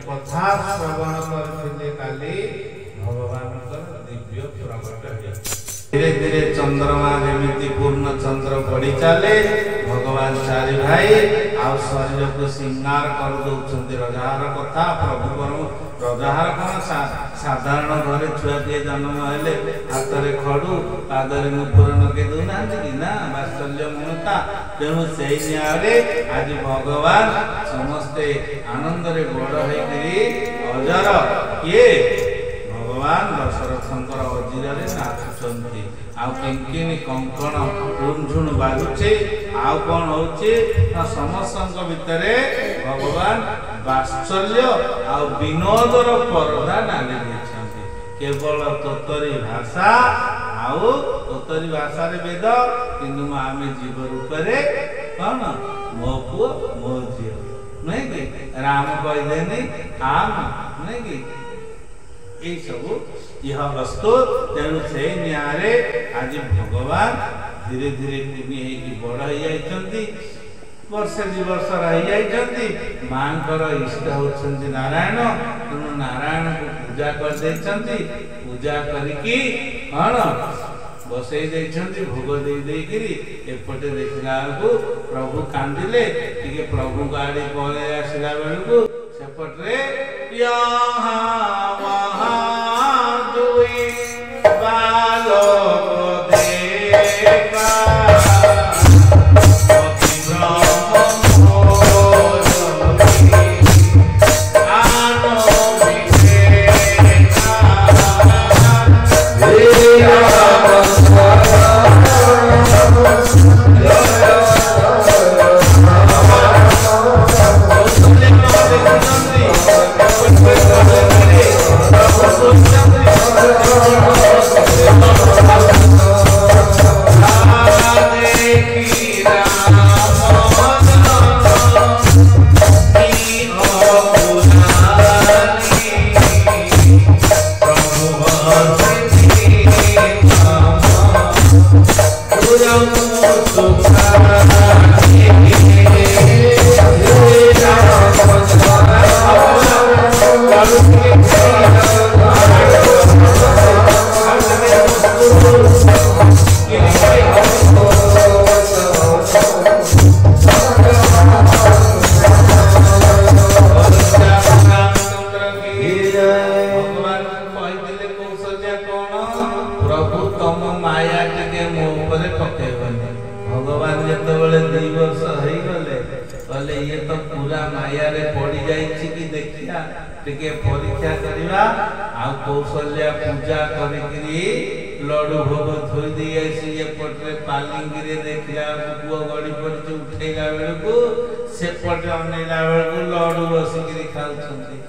कथा श्रवण करथिले काली भगवान दिव्य प्रकट धीरे धीरे चंद्रमा जमी पूर्ण चंद्र पड़ी चले भगवान चारि भाई आ शरीर को श्रृंगार कर दौरान रजार कथा प्रभु रजार कौन साधारण घरे छुआ किए जन्म हेले हाथ में खड़ू पादरे नुपुर नगे दौना कि ना वात्सल्य ममता तेणु से आज भगवान समस्ते आनंद रे बड़ अजर किए भगवान दशरथंकर अजीर नाचुंट आउ किंकिनी कंकण झुणझुण बाजुचे आउ कौन होचे समस्त भितर भगवान वात्सल्य आउ विनोदर परदा डाली देछन्ति केवल तोतरी भाषा आउ तोतरी भाषा रे वेद किंतु आमे जीव रूप रे कौन मो पुओ मो झियो नहीं कि राम कहदेनी आम नहीं कि यही सब यह वस्तु तेणु से न्यारे आज भगवान धीरे धीरे कुनी होगी बड़ हो जाती वर्षे दि वर्ष रही माँ इष्ट होती नारायण तेणु नारायण को पूजा कर पूजा करके कौन बसई भोग दे एपटे देखला प्रभु कांदिले टिके प्रभु गाड़ी पड़े आसला बेलू सेपटे परीक्षा करवा कौशल्या पूजा करी लडू भोग थोई दे एपटे पालिंगी देखला पुओ गड़ी पड़ी उठेला बेलू सेपटे अनेला बेलू लडू बसिक खाऊँ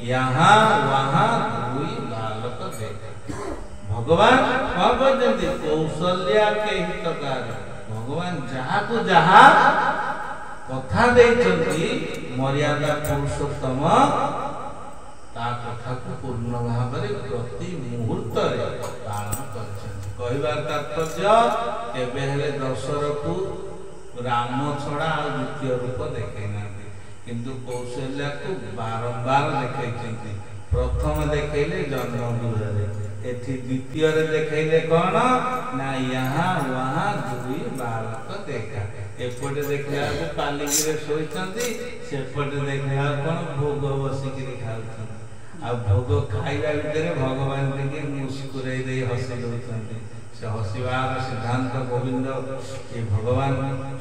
यहाँ वहाँ दुई बालक देख भगवान कौन कहते कौशल्या के हितकार भगवान जहाँ को जहाँ कथा देइछन्ति मर्यादा पुरुषोत्तम ता कथा को पूर्ण भाव में प्रति मुहूर्त पालन कर तात्पर्य केबे हेले दशर को राम छड़ा द्वितीय रूप देखना किंतु कौशल्या को बारंबार देखते प्रथम देखले जन्मगृह एथि द्वितीय देखले कौन ना यहाँ वहाँ दुई बालक देखा एपटे देखला पालिंगी शोचती सेपटे देखला कौन भोग बसिक खाऊ आ भोग खाइबा भितर भगवान टिके मुस्कुराई दे हसी दौरान से हसबार सिद्धांत गोविंद ये भगवान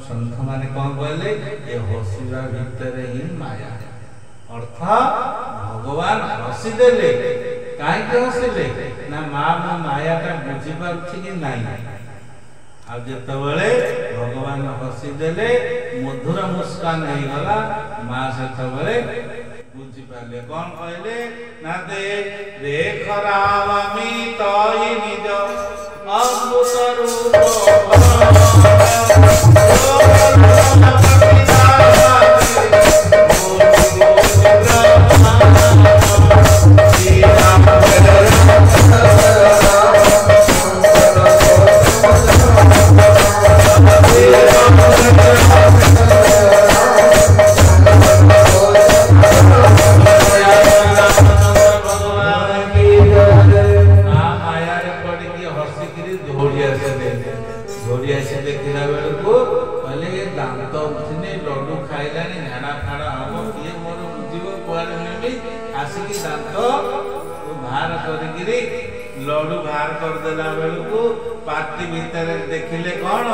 सन्थ माने कौन कहले ये हसवा भितर ही माया अर्थ भगवान हसी देले काहे हसिले ना माँ मो माया का बुझी पारछि कि नाही आ जेतबेले भगवान हसी देले मधुर मुस्कान हो गला माँ सेतबेले बुझी पाले कौन कहले ना देख रामी तई निज अद्भुत रूप आसुचंती आसिकी दांत बाहर करिगिरी लड्डू बाहर कर देला बेलू पार्टी भितर देखिले कौन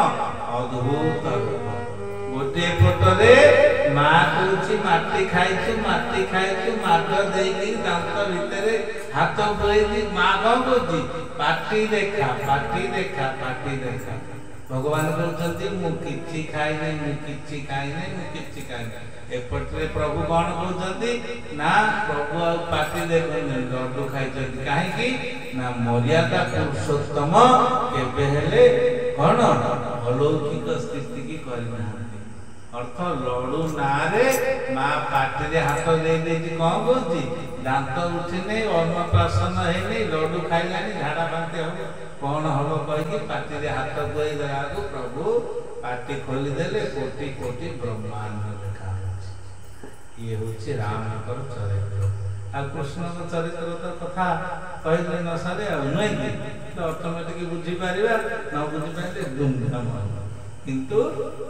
अद्भुत गोटे पटरे माँ कौची माटी खाइछु माट देकी दांत भितर हाथ पुरेई माँ कौन कौची पार्टी देखा भगवान कहते मु किछि खाइने एपटे प्रभु कौन कहते ना प्रभु आ पार्टी देखने लड्डू खाई कहीं ना मर्यादा पुरुषोत्तम केबे हेले कौन अलौकिक स्थिति की करना अर्थ लड्डू ना रे माँ पार्टी रे हाथ दे कौन कहती दांत उठिने अन्नप्राशन है लड्डू खाइलानी झाड़ा बांति हम कौन हम कही पार्टी रे हाथ गोई देला को प्रभु पार्टी खोली देले कोटि कोटि ब्रह्मांड देखा ये होछि रामकर चरित्र आ कृष्ण को चरित्र तो कथा कहले न सारे आ नहीं तो ऑटोमेटिक बुझी पारिबा न बुझी पाइले दुमधाम किंतु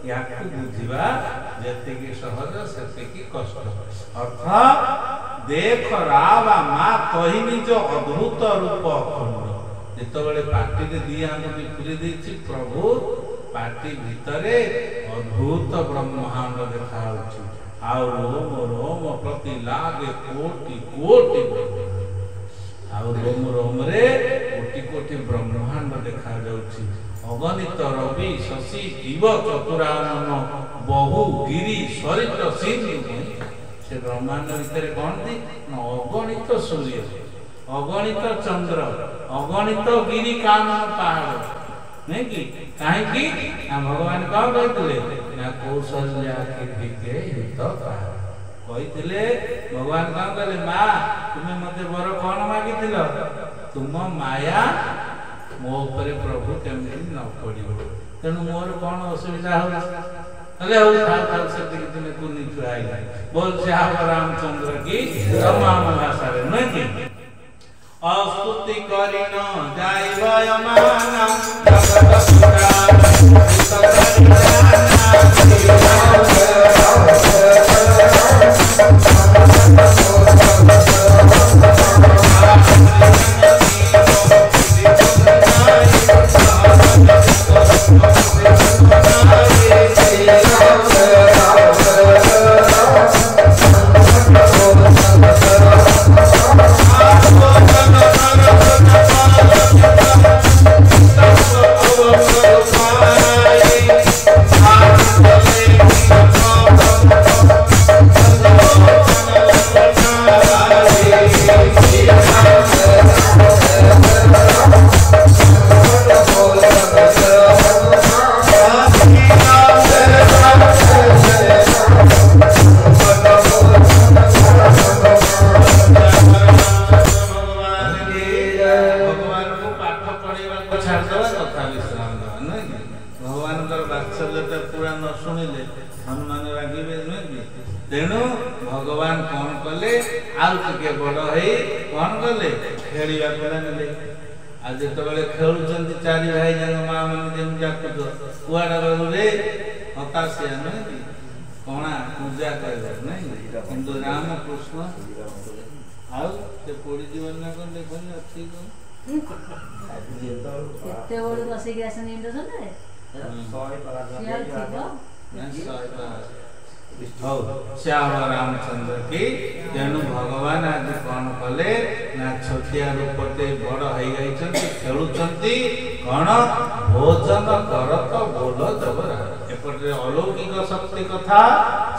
याकु बुझिबा जते की सहज सेते की कष्ट अर्थ देख रावा मां कहिनी जो अद्भुत रूप अखंड जेतबेले पार्टी रे दी आंगुली पुरी देछि प्रभु पार्टी भितरे अद्भुत ब्रह्मांड देखा होछि आ रोम प्रति लागे कोटि कोटि आ रोम रे कोटि कोटि ब्रह्मांड देखा जाउछि अगणित रवि शशि दिव चतुरानन बहु गिरि सरित सिंधु से ब्रह्मांड भितर कौन थी अगणित सूर्य अगणित चंद्र अगणित गिरि कानन पहाड़ नहीं कि काहे कि भगवान कौन कहते ना कौशल्या के हित कहते भगवान कौन कहले माँ तुम्हें मते वर कौन मागिथिल तुम माया मो ऊपर प्रभु केमि न पड़ो तेणु मोर कौन असुविधा हो अरे हो था से तुमने कुनी छुआई बोल श्याम रामचंद्र की तमाम भाषा रे नहीं कि अस्तुति करिन जाय माना जगत तेणु भगवान कौन कले आउटे बड़ है कौन कले खेलिया ने आज जिते खेलुंट चारि भाई जान माँ मैंने जमी कुआड़ा रे हताशिया नुहे कणा पूजा कर किंतु राम कृष्ण आउ से पड़ी जीवन ना कौन देख अच्छी श्याम रामचंद्र की तेणु भगवान आज कौन कले ना छोटिया रूपटे बड़ हो खेलुंट कौन भोजन करत बोल जबरा एपटे अलौकिक शक्ति कथा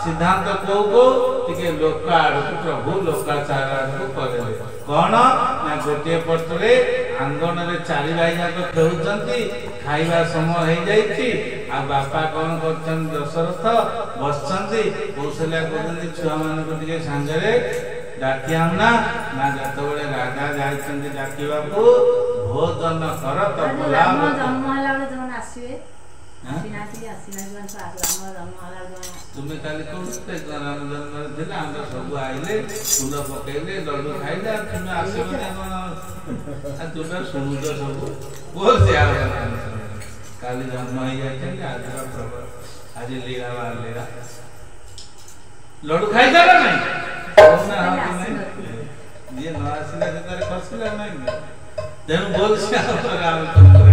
सिद्धांत को टिके लोक आड़ प्रभु लोकाचार आड़ करे कौन ना गोटे पटरे आंगन रे चारि भाई जाक खेलुंट खाइबा समय हो जाइछि आ बापा कौन करछन दशरथ बसछन्ति कौशल्या कहते छुआ मान को टिके सांगरे डाकिया ना ना जतबेले राजा जाइछन्ति डाकिबा को भोजन कर त बोला जन्म होला बेले जमन आसीबे तुम्हें काली कहते राम जन्म दिला हम सब आइले फूल पकेले लड्डू खाइले तुम्हें आसीबे आ तुम्हें सुनुज सब बोल से काली जन्म हो जाए आज प्रभु आज लीला बार लीला लड्डू खाई जाला नहीं ये न आसिले से तारे खसिला नहीं तेणु बोल रामचंद्र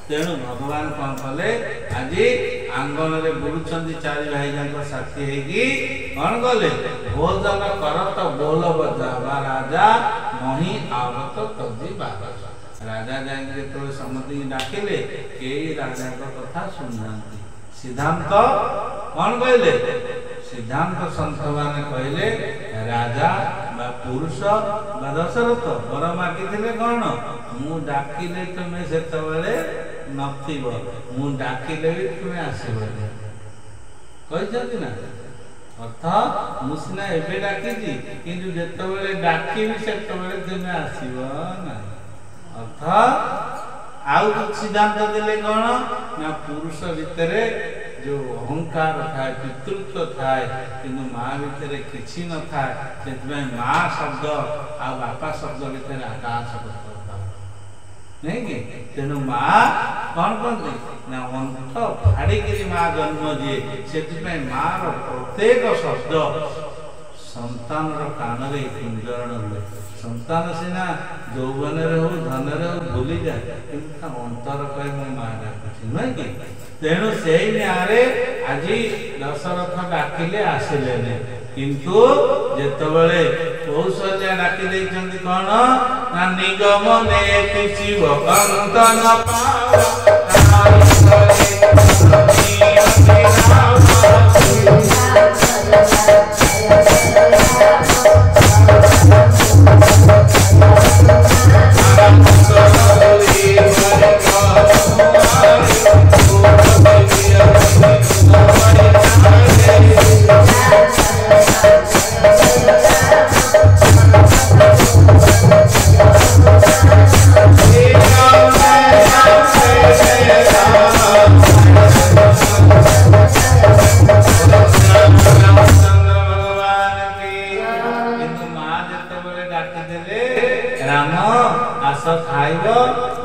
तेणु भगवान कौन कले आज आंगन रे बुलुचंदी चारि भाई जान साथी हेगी कौन कले भोजन कर तो बोल बजावा राजा नहीं आवत तजी बाबा राजा जाए तो समझी डाकिले के राजा को कथा सुननांती सिद्धांत कौन कहले सिद्धांत संत माने कहले राजा बा पुरुष बा दशरथ बर मागिथिले कौन मु डाकिले तुमे सेतबेले नथिबो मु डाकिले भी तुमे आसीबो कहिसथि ना अर्थ मुसिना एबे डाकिछि किंतु जेतबेले डाकिबि सेतबेले तुमे आसीबो ना अर्थ आउ सिद्धांत देले कौन ना पुरुष भितरे जो अहंकार थाए पितृत्व थाए किंतु माँ भितर किसी न थाए से माँ शब्द आ बापा शब्द भितर आकाश नहीं कि तेणु माँ कौन कहते ना अंत फाड़िकी माँ जन्म दिए से माँ प्रत्येक शब्द संतान कान में कुंजरण हुए संतान सीना यौवन हो धन हो भूली जाए कि अंतर कहे मो माँ डाकुची नुहे कि तेणु से न्यारे आज दशरथ डाकिले आसिले किंतु जेतबेले कौशल्या डाकी देइछन्ति कोन ना निगम नेति शिव कंतन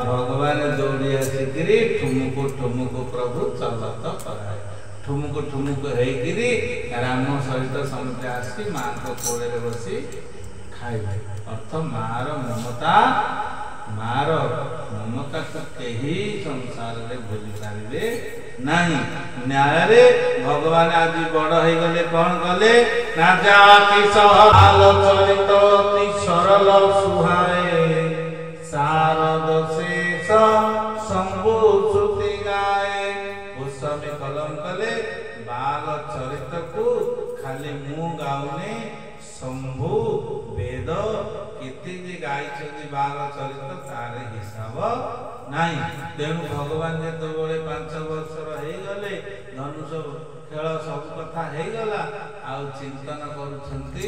भगवान दौड़ी आसिकी ठुमुक प्रभु चलत कराए ठुमुक होगी राम सहित समझे आसी माँ को कोड़े बसी खाइबे अर्थ मार ममता को कहीं संसार में भूली पारे नहीं न्याय रे भगवान आज बड़ हो गले कौन कले ना जाति सहल चरित अति सरल सुहाए शारद शेष शंभु श्रुति गाए गोस्वामी कलम कले बाल चरित को खाली मु गाउने शंभु वेद केते जे गाई बाल चरित तार हिसाब नहीं तेणु भगवान जो 5 वर्षर हो गले धनुष खेल सब कथा हो गला आउ चिंतन करुछंती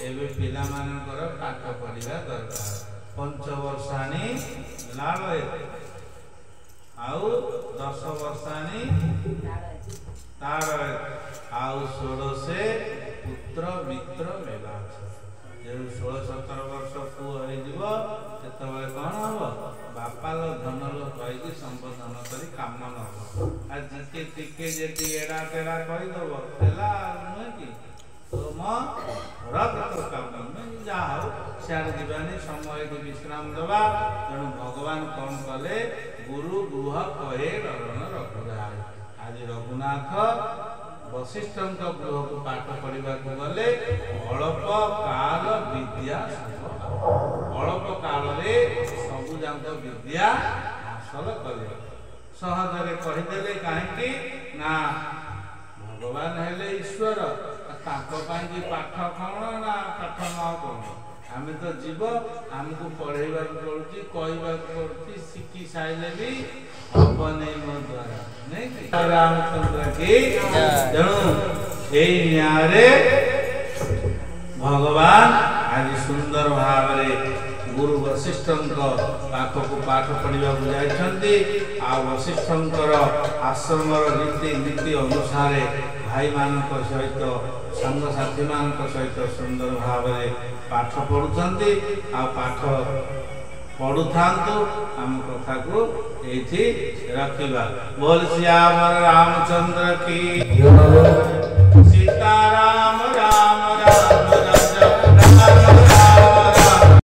एबे पिला मानकर पाठ पढ़िबा दरकार 5 वर्षानी लाल आउ 10 वर्षानी तार आउ 16 से पुत्र मित्र मेला जो 16-17 वर्ष पुओ हो कौन हम बापा लो धन लो कही संबोधन करी काम न आज टिके जी एड़ा टेड़ा कहीदेव नुहे कि तुम रथ काम जहाँ हो सियाड़ जीवानी समय विश्राम दबा तेणु भगवान कौन कले गुरु गुह कहे रण रघुराय आज रघुनाथ वशिष्ठ गृह को पाठ पढ़ा गले अल्प काल विद्या अल्प काल सबुजाक विद्या हासिल कर सहजरे कहीदे कहीं ना भगवान हेले ईश्वर पाठ कौन ना पाठ न कौन आम तो जीव आमको पढ़ेगा पड़ुची कहवा पड़ुची शिखी सारे भी हम नहीं मो द्वारा नहीं रामचंद्र की तेणु न्याय भगवान आज सुंदर भाव गुरु वशिष्ठ पाखक पाठ पढ़ा जाइछन्ति आ वशिष्ठ आश्रम रीति नीति अनुसार भाई मान सहित संग साथी मान सहित सुंदर भाव पाठ पढ़ुछन्ति आ पाठ पढ़ु थांतु आम कथा को एठी रखिबा बोल श्याम रामचंद्र की सीता